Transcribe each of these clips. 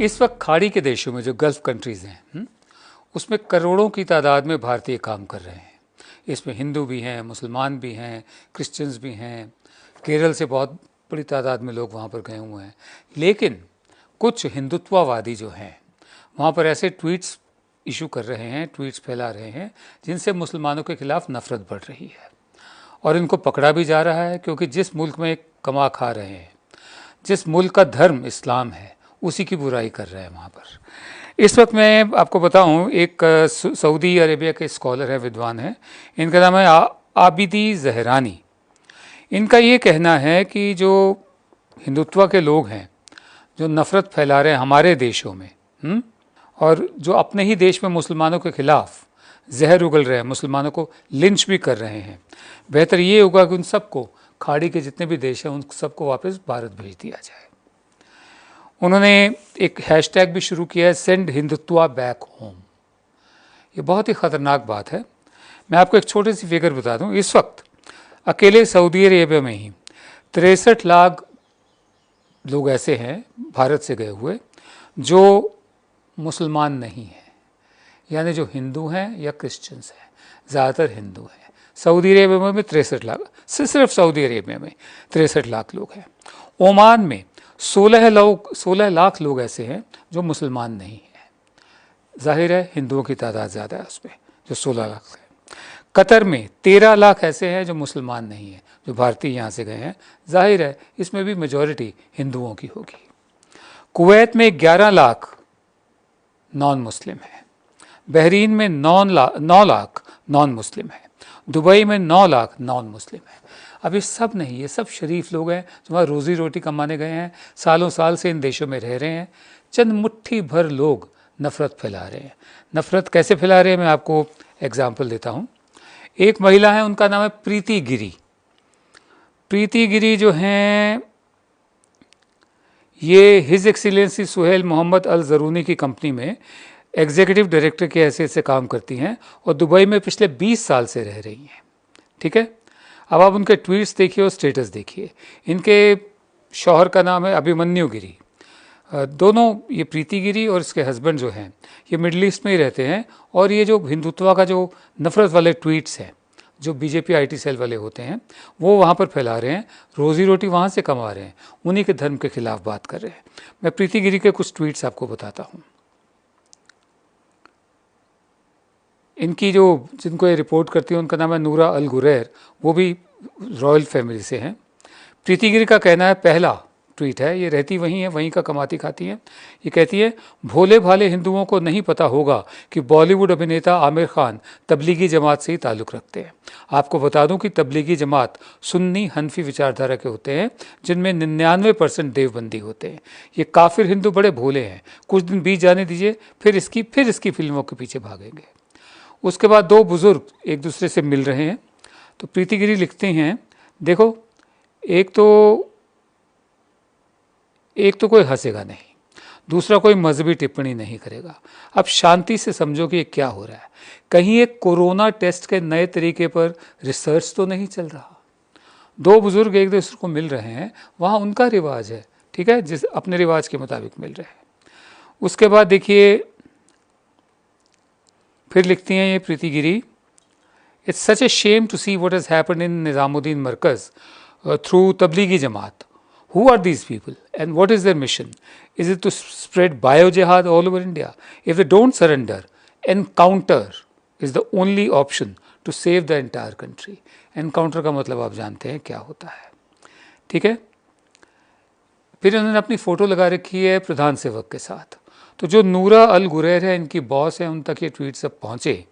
इस वक्त खाड़ी के देशों में जो गल्फ़ कंट्रीज़ हैं उसमें करोड़ों की तादाद में भारतीय काम कर रहे हैं। इसमें हिंदू भी हैं, मुसलमान भी हैं, क्रिश्चियंस भी हैं। केरल से बहुत बड़ी तादाद में लोग वहाँ पर गए हुए हैं। लेकिन कुछ हिंदुत्ववादी जो हैं वहाँ पर ऐसे ट्वीट्स इशू कर रहे हैं, ट्वीट्स फैला रहे हैं जिनसे मुसलमानों के खिलाफ नफ़रत बढ़ रही है और इनको पकड़ा भी जा रहा है, क्योंकि जिस मुल्क में कमा खा रहे हैं, जिस मुल्क का धर्म इस्लाम है, उसी की बुराई कर रहे हैं वहाँ पर। इस वक्त मैं आपको बताऊं, एक सऊदी अरेबिया के स्कॉलर है, विद्वान है, इनका नाम है आबिदी जहरानी। इनका ये कहना है कि जो हिंदुत्व के लोग हैं, जो नफ़रत फैला रहे हैं हमारे देशों में और जो अपने ही देश में मुसलमानों के खिलाफ जहर उगल रहे हैं, मुसलमानों को लिंच भी कर रहे हैं, बेहतर ये होगा कि उन सबको, खाड़ी के जितने भी देश हैं, उन सबको वापस भारत भेज दिया जाए। उन्होंने एक हैशटैग भी शुरू किया है, सेंड हिंदुत्वा बैक होम। ये बहुत ही ख़तरनाक बात है। मैं आपको एक छोटी सी फिगर बता दूं, इस वक्त अकेले सऊदी अरेबिया में ही 63 लाख लोग ऐसे हैं भारत से गए हुए जो मुसलमान नहीं हैं, यानी जो हिंदू हैं या क्रिश्चियंस हैं, ज़्यादातर हिंदू हैं। सऊदी अरेबिया में 63 लाख, सिर्फ सऊदी अरेबिया में 63 लाख लोग हैं। ओमान में 16 लाख लोग ऐसे हैं जो मुसलमान नहीं हैं। जाहिर है हिंदुओं की तादाद ज़्यादा है उसमें, जो 16 लाख है। कतर में 13 लाख ऐसे हैं जो मुसलमान नहीं हैं, जो भारतीय यहाँ से गए हैं। जाहिर है इसमें भी मेजॉरिटी हिंदुओं की होगी। कुवैत में 11 लाख नॉन मुस्लिम है। बहरीन में 9 लाख नॉन मुस्लिम है। दुबई में 9 लाख नॉन मुस्लिम है। अब ये सब नहीं, ये सब शरीफ लोग हैं जो वहाँ रोज़ी रोटी कमाने गए हैं, सालों साल से इन देशों में रह रहे हैं। चंद मुट्ठी भर लोग नफ़रत फैला रहे हैं। नफ़रत कैसे फैला रहे हैं, मैं आपको एग्जाम्पल देता हूँ। एक महिला है, उनका नाम है प्रीति गिरी। प्रीति गिरी जो हैं, ये हिज एक्सीलेंसी सुहेल मोहम्मद अल ज़रूनी की कंपनी में एग्जीक्यूटिव डायरेक्टर की हैसियत से काम करती हैं और दुबई में पिछले 20 साल से रह रही हैं। ठीक है, अब आप उनके ट्वीट्स देखिए और स्टेटस देखिए। इनके शौहर का नाम है अभिमन्यु गिरी। दोनों, ये प्रीति गिरी और इसके हस्बैंड जो हैं, ये मिडल ईस्ट में ही रहते हैं। और ये जो हिंदुत्व का जो नफ़रत वाले ट्वीट्स हैं, जो बीजेपी IT सेल वाले होते हैं, वो वहाँ पर फैला रहे हैं, रोज़ी रोटी वहाँ से कमा रहे हैं, उन्हीं के धर्म के खिलाफ बात कर रहे हैं। मैं प्रीति गिरी के कुछ ट्वीट्स आपको बताता हूँ। इनकी जिनको ये रिपोर्ट करती है, उनका नाम है नूरा अल गुरैर, वो भी रॉयल फैमिली से हैं। प्रीति गिरी का कहना है, पहला ट्वीट है, ये रहती वहीं है, वहीं का कमाती खाती हैं। ये कहती है, भोले भाले हिंदुओं को नहीं पता होगा कि बॉलीवुड अभिनेता आमिर खान तबलीगी जमात से ही ताल्लुक़ रखते हैं। आपको बता दूं कि तबलीगी जमात सुन्नी हनफी विचारधारा के होते हैं, जिनमें 99% देवबंदी होते हैं। ये काफिर हिंदू बड़े भोले हैं, कुछ दिन बीत जाने दीजिए, फिर इसकी फिल्मों के पीछे भागेंगे। उसके बाद दो बुजुर्ग एक दूसरे से मिल रहे हैं, तो प्रीति गिरी लिखते हैं, देखो एक तो कोई हंसेगा नहीं, दूसरा कोई मजहबी टिप्पणी नहीं करेगा। अब शांति से समझो कि ये क्या हो रहा है। कहीं एक कोरोना टेस्ट के नए तरीके पर रिसर्च तो नहीं चल रहा। दो बुजुर्ग एक दूसरे को मिल रहे हैं, वहाँ उनका रिवाज है, ठीक है, जिस अपने रिवाज के मुताबिक मिल रहे हैं। उसके बाद देखिए, फिर लिखती हैं ये Priti Giri, it's such a shame to see what has happened in Nizamuddin Markaz through Tablighi Jamaat. Who are these people and what is their mission? Is it to spread bio-jihad all over India? If they don't surrender, encounter is the only option to save the entire country. Encounter का मतलब आप जानते हैं क्या होता है, ठीक है। फिर उन्होंने अपनी फ़ोटो लगा रखी है प्रधान सेवक के साथ। तो जो नूरा अल गुरैर है, इनकी बॉस है, उन तक ये ट्वीट सब पहुँचे,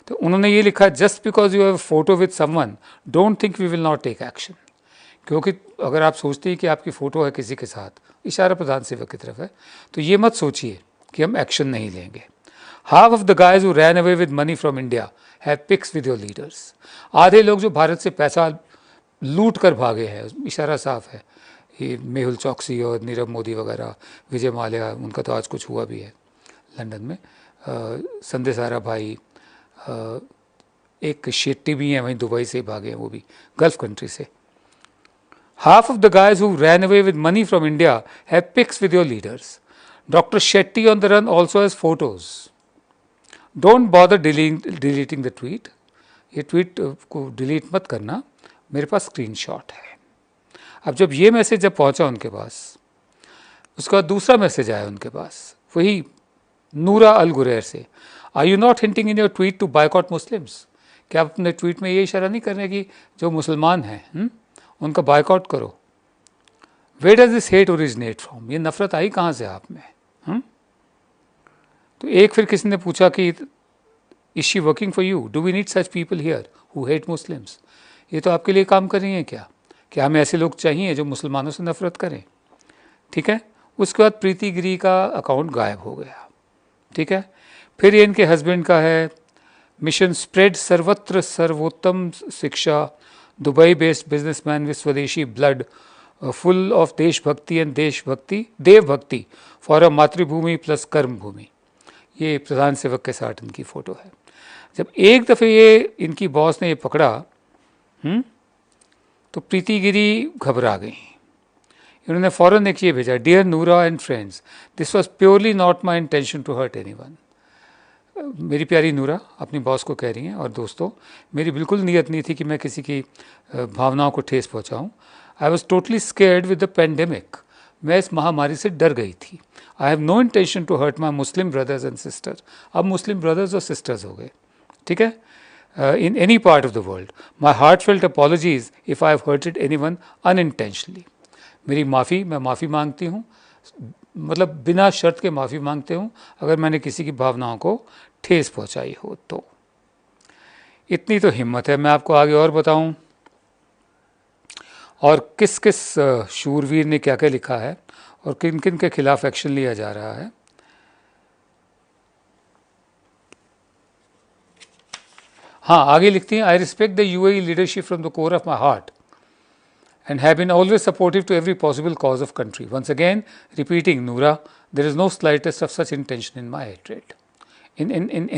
तो उन्होंने ये लिखा, just because you have a photo with someone don't think we will not take action. क्योंकि अगर आप सोचते हैं कि आपकी फ़ोटो है किसी के साथ, इशारा प्रधान सेवक की तरफ है, तो ये मत सोचिए कि हम एक्शन नहीं लेंगे। Half of the guys who ran away with money from India have pics with your leaders. आधे लोग जो भारत से पैसा लूट कर भागे हैं, इशारा साफ है, ये मेहुल चौकसी और नीरव मोदी वगैरह, विजय माल्या, उनका तो आज कुछ हुआ भी है लंदन में, संजय साराभाई, एक शेट्टी भी हैं वहीं दुबई से भागे हैं, वो भी गल्फ़ कंट्री से। Half of the guys who ran away with money from India have pics with your leaders. Dr. Shetty on the Run also has photos. Don't bother deleting the tweet. ये tweet को delete मत करना, मेरे पास screenshot है। अब जब ये message जब पहुंचा उनके पास, उसका दूसरा मैसेज आया उनके पास, वही नूरा अल गुरैर से, are you not hinting in your tweet to boycott Muslims? क्या आप अपने ट्वीट में ये इशारा नहीं कर रहे कि जो मुसलमान हैं उनका बायकॉट करो? Where does this hate originate from? ये नफरत आई कहाँ से आप में? तो एक फिर किसी ने पूछा कि is she working for you? Do we need such people here who hate Muslims? ये तो आपके लिए काम कर रही हैं क्या? क्या हमें ऐसे लोग चाहिए जो मुसलमानों से नफरत करें? ठीक है। उसके बाद प्रीति गिरी का अकाउंट गायब हो गया। ठीक है। फिर ये इनके हस्बैंड का है, मिशन स्प्रेड सर्वत्र सर्वोत्तम शिक्षा, दुबई बेस्ड बिजनेसमैन विद स्वदेशी ब्लड, फुल ऑफ देशभक्ति एंड देवभक्ति फॉर अ मातृभूमि प्लस कर्म भूमि। ये प्रधान सेवक के साथ इनकी फ़ोटो है। जब एक दफ़े ये इनकी बॉस ने ये पकड़ा तो प्रीति गिरी घबरा गई। इन्होंने फ़ौरन एक ये भेजा, dear Noora and friends, this was purely not my intention to hurt anyone. मेरी प्यारी नूरा अपनी बॉस को कह रही हैं, और दोस्तों, मेरी बिल्कुल नीयत नहीं थी कि मैं किसी की भावनाओं को ठेस पहुंचाऊं। I was totally scared with the pandemic. मैं इस महामारी से डर गई थी। I have no intention to hurt my Muslim brothers and sisters. अब मुस्लिम ब्रदर्स और सिस्टर्स हो गए। ठीक है। In any part of the world, my heart felt apologies if I have hurted anyone unintentionally. मेरी माफ़ी, मैं माफ़ी मांगती हूँ, मतलब बिना शर्त के माफ़ी मांगते हूँ अगर मैंने किसी की भावनाओं को ठेस पहुँचाई हो तो। इतनी तो हिम्मत है। मैं आपको आगे और बताऊँ और किस किस शूरवीर ने क्या क्या लिखा है और किन किन के खिलाफ एक्शन लिया जा रहा है। हाँ, आगे लिखती हैं, I respect the UAE leadership from the core of my heart and have been always supportive to every possible cause of country. Once again, repeating, Noora, there is no slightest of such intention in my hatred, in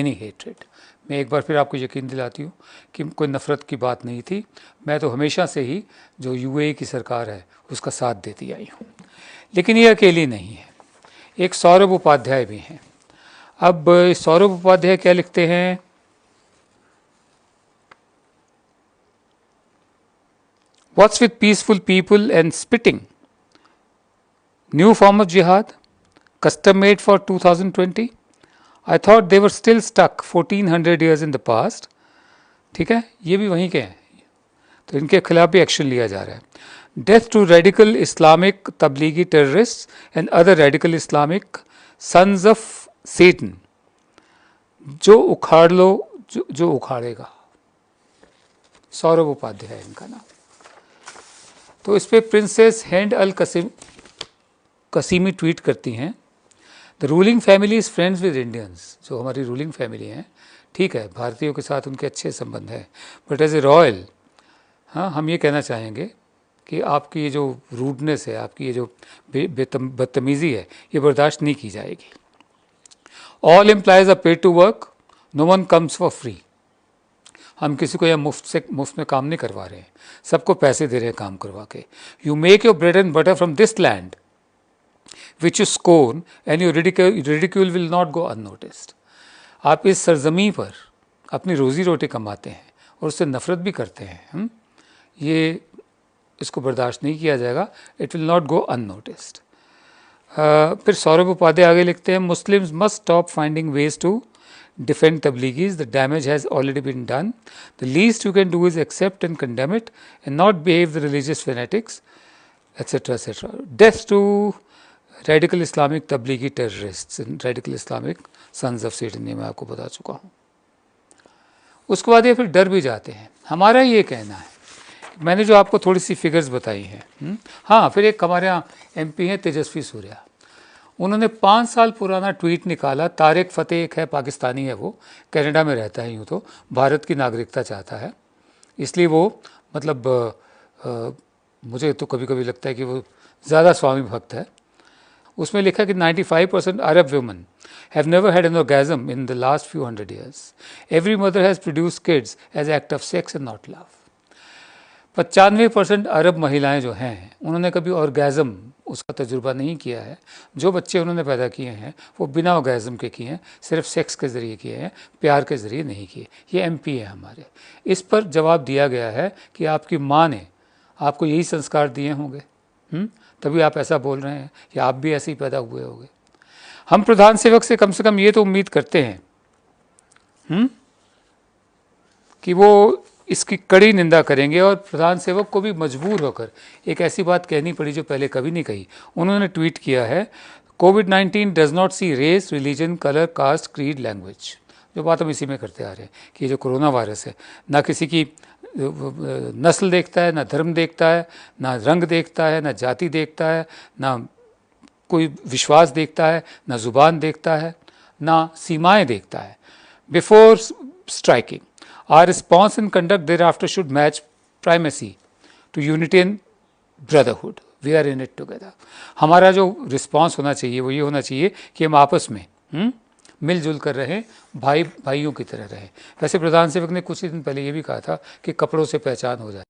any hatred. मैं एक बार फिर आपको यकीन दिलाती हूँ कि कोई नफ़रत की बात नहीं थी। मैं तो हमेशा से ही जो यूएई की सरकार है उसका साथ देती आई हूँ। लेकिन ये अकेली नहीं है, एक सौरभ उपाध्याय भी हैं। अब सौरभ उपाध्याय क्या लिखते हैं? What's with peaceful people and spitting? New form of jihad, custom made for 2020? I thought they were still stuck 1400 years in the past. ठीक है, ये भी वहीं के हैं, तो इनके खिलाफ भी एक्शन लिया जा रहा है। Death to radical Islamic Tablighi terrorists and other radical Islamic sons of Satan. जो उखाड़ लो, जो उखाड़ेगा। सौरभ उपाध्याय इनका नाम। तो इस पर प्रिंसेस हिंद अल कसीमी ट्वीट करती हैं, the ruling family is friends with Indians. जो हमारी रूलिंग फैमिली हैं, ठीक है, भारतीयों के साथ उनके अच्छे संबंध हैं, बट एज ए रॉयल, हाँ, हम ये कहना चाहेंगे कि आपकी ये जो रूडनेस है, आपकी ये जो बदतमीज़ी है, ये बर्दाश्त नहीं की जाएगी। All employees are paid to work, no one comes for free. हम किसी को यहाँ मुफ्त में काम नहीं करवा रहे हैं, सबको पैसे दे रहे हैं काम करवा के। You make your bread and butter from this land which you scorn and your ridicule will not go unnoticed. आप इस सरजमी पर अपनी रोज़ी रोटी कमाते हैं और उससे नफ़रत भी करते हैं। ये इसको बर्दाश्त नहीं किया जाएगा, it will not go unnoticed. फिर सौरभ उपाध्याय आगे लिखते हैं, Muslims must stop finding ways to defend Tabligis. The damage has already been done. The least you can do is accept and condemn it and not behave the religious fanatics, etc., etc. Death to radical Islamic Tablighi terrorists and radical Islamic sons of Satan, ये मैं आपको बता चुका हूँ। उसके बाद ये फिर डर भी जाते हैं। हमारा ये कहना है, मैंने जो आपको थोड़ी सी फिगर्स बताई हैं। हाँ, फिर एक हमारे यहाँ MP हैं तेजस्वी सूर्या, उन्होंने 5 साल पुराना ट्वीट निकाला। तारिक फ़तेह एक है, पाकिस्तानी है, वो कनाडा में रहता है, यूँ तो भारत की नागरिकता चाहता है, इसलिए वो मतलब मुझे तो कभी कभी लगता है कि वो ज़्यादा स्वामी भक्त है। उसमें लिखा कि 95% Arab women have never had an orgasm in the last few 100 years. Every mother has produced kids as act of sex and not love. 95% अरब महिलाएं जो हैं उन्होंने कभी उसका तजुर्बा नहीं किया है। जो बच्चे उन्होंने पैदा किए हैं वो बिना ऑर्गेज़म के किए हैं, सिर्फ सेक्स के ज़रिए किए हैं, प्यार के ज़रिए नहीं किए। ये एमपी है हमारे। इस पर जवाब दिया गया है कि आपकी माँ ने आपको यही संस्कार दिए होंगे, तभी आप ऐसा बोल रहे हैं, या आप भी ऐसे ही पैदा हुए होंगे। हम प्रधान सेवक से कम ये तो उम्मीद करते हैं कि वो इसकी कड़ी निंदा करेंगे, और प्रधान सेवक को भी मजबूर होकर एक ऐसी बात कहनी पड़ी जो पहले कभी नहीं कही। उन्होंने ट्वीट किया है, कोविड-19 does not see race, religion, colour, caste, creed, language. जो बात हम इसी में करते आ रहे हैं कि ये जो कोरोना वायरस है, ना किसी की नस्ल देखता है, ना धर्म देखता है, ना रंग देखता है, ना जाति देखता है, ना कोई विश्वास देखता है, ना ज़ुबान देखता है, ना सीमाएं देखता है। Before striking, our response and conduct thereafter should match primacy to unity and brotherhood. We are in it together. हमारा जो रिस्पॉन्स होना चाहिए वो ये होना चाहिए कि हम आपस में मिलजुल कर रहें, भाई भाइयों की तरह रहें। वैसे प्रधान सेवक ने कुछ ही दिन पहले ये भी कहा था कि कपड़ों से पहचान हो जाए।